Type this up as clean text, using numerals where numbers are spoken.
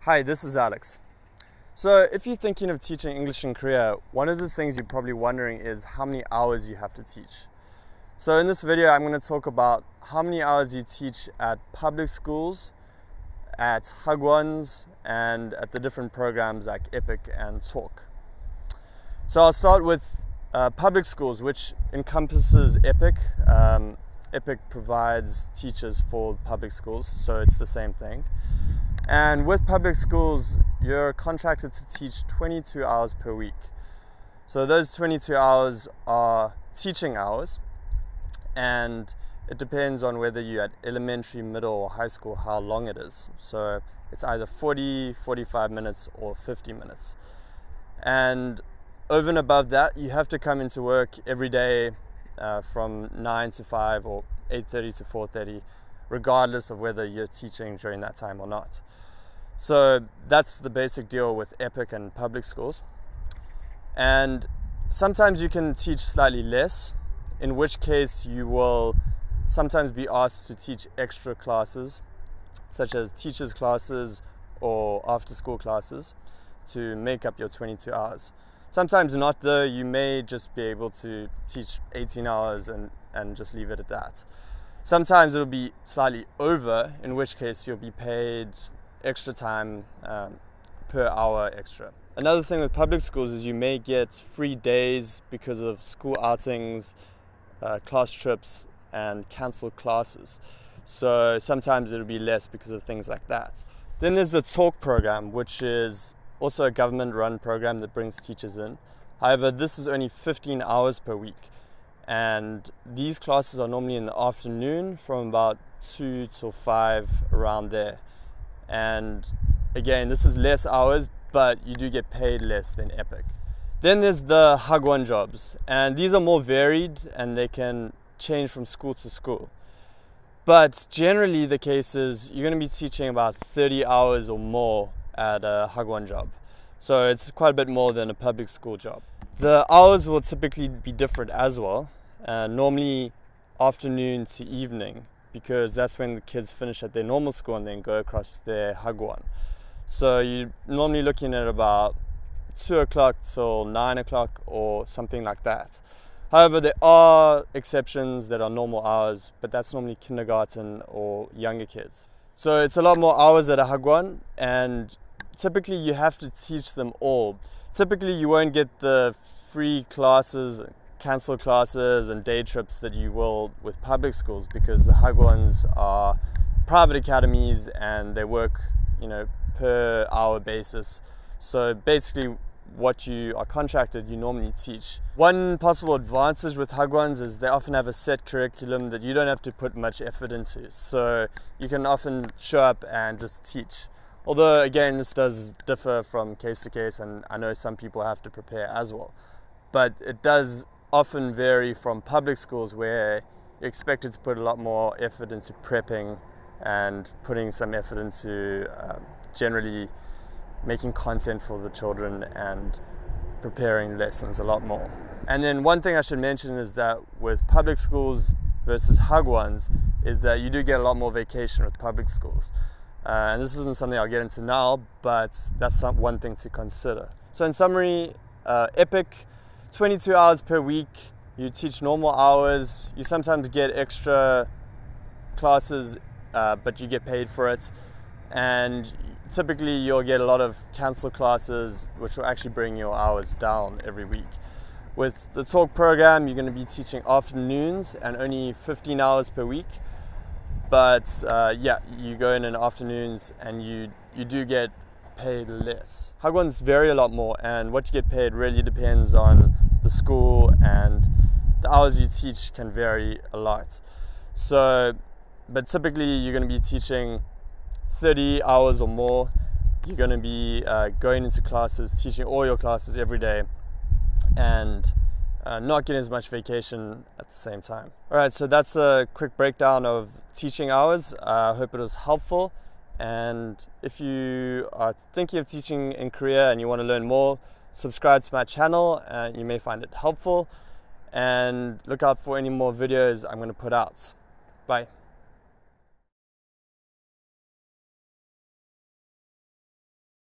Hi, this is Alex. So if you're thinking of teaching English in Korea, one of the things you're probably wondering is how many hours you have to teach. So in this video, I'm going to talk about how many hours you teach at public schools, at Hagwons, and at the different programs like EPIK and Talk. So I'll start with public schools, which encompasses EPIK. EPIK provides teachers for public schools, so it's the same thing. And with public schools, you're contracted to teach 22 hours per week. So those 22 hours are teaching hours, and it depends on whether you're at elementary, middle, or high school, how long it is. So it's either 40, 45 minutes, or 50 minutes. And over and above that, you have to come into work every day from 9 to 5 or 8:30 to 4:30, regardless of whether you're teaching during that time or not. So that's the basic deal with EPIK and public schools. And sometimes you can teach slightly less, in which case you will sometimes be asked to teach extra classes, such as teachers' classes or after-school classes, to make up your 22 hours. Sometimes not though, you may just be able to teach 18 hours and just leave it at that. Sometimes it'll be slightly over, in which case you'll be paid extra time per hour extra. Another thing with public schools is you may get free days because of school outings, class trips, and cancelled classes. So sometimes it'll be less because of things like that. Then there's the Talk program, which is also a government-run program that brings teachers in. However, this is only 15 hours per week. And these classes are normally in the afternoon from about 2 till 5, around there. And again, this is less hours, but you do get paid less than EPIK. Then there's the Hagwon jobs, and these are more varied and they can change from school to school. But generally the case is you're going to be teaching about 30 hours or more at a Hagwon job. So it's quite a bit more than a public school job. The hours will typically be different as well, normally afternoon to evening, because that's when the kids finish at their normal school and then go across their Hagwon. So you're normally looking at about 2 o'clock till 9 o'clock or something like that. However, there are exceptions that are normal hours, but that's normally kindergarten or younger kids. So it's a lot more hours at a Hagwon, and typically you have to teach them all. Typically you won't get the free classes, cancelled classes and day trips that you will with public schools, because the Hagwons are private academies and they work, per hour basis. So basically what you are contracted, you normally teach. One possible advantage with Hagwons is they often have a set curriculum that you don't have to put much effort into. So you can often show up and just teach. Although again, this does differ from case to case, and I know some people have to prepare as well. But it does often vary from public schools, where you're expected to put a lot more effort into prepping and putting some effort into generally making content for the children and preparing lessons a lot more. And then one thing I should mention is that with public schools versus Hagwons is that you do get a lot more vacation with public schools. And this isn't something I'll get into now, but that's one thing to consider. So in summary, EPIK, 22 hours per week, you teach normal hours, you sometimes get extra classes, but you get paid for it. And typically you'll get a lot of cancelled classes, which will actually bring your hours down every week. With the Talk program, you're going to be teaching afternoons and only 15 hours per week. But yeah, you go in afternoons and you do get paid less. Hagwons vary a lot more, and what you get paid really depends on the school, and the hours you teach can vary a lot. So, but typically you're going to be teaching 30 hours or more. You're going to be going into classes, teaching all your classes every day, and not getting as much vacation at the same time. Alright, so that's a quick breakdown of teaching hours. I hope it was helpful, and if you are thinking of teaching in Korea and you want to learn more, subscribe to my channel and you may find it helpful, and look out for any more videos I'm going to put out. Bye.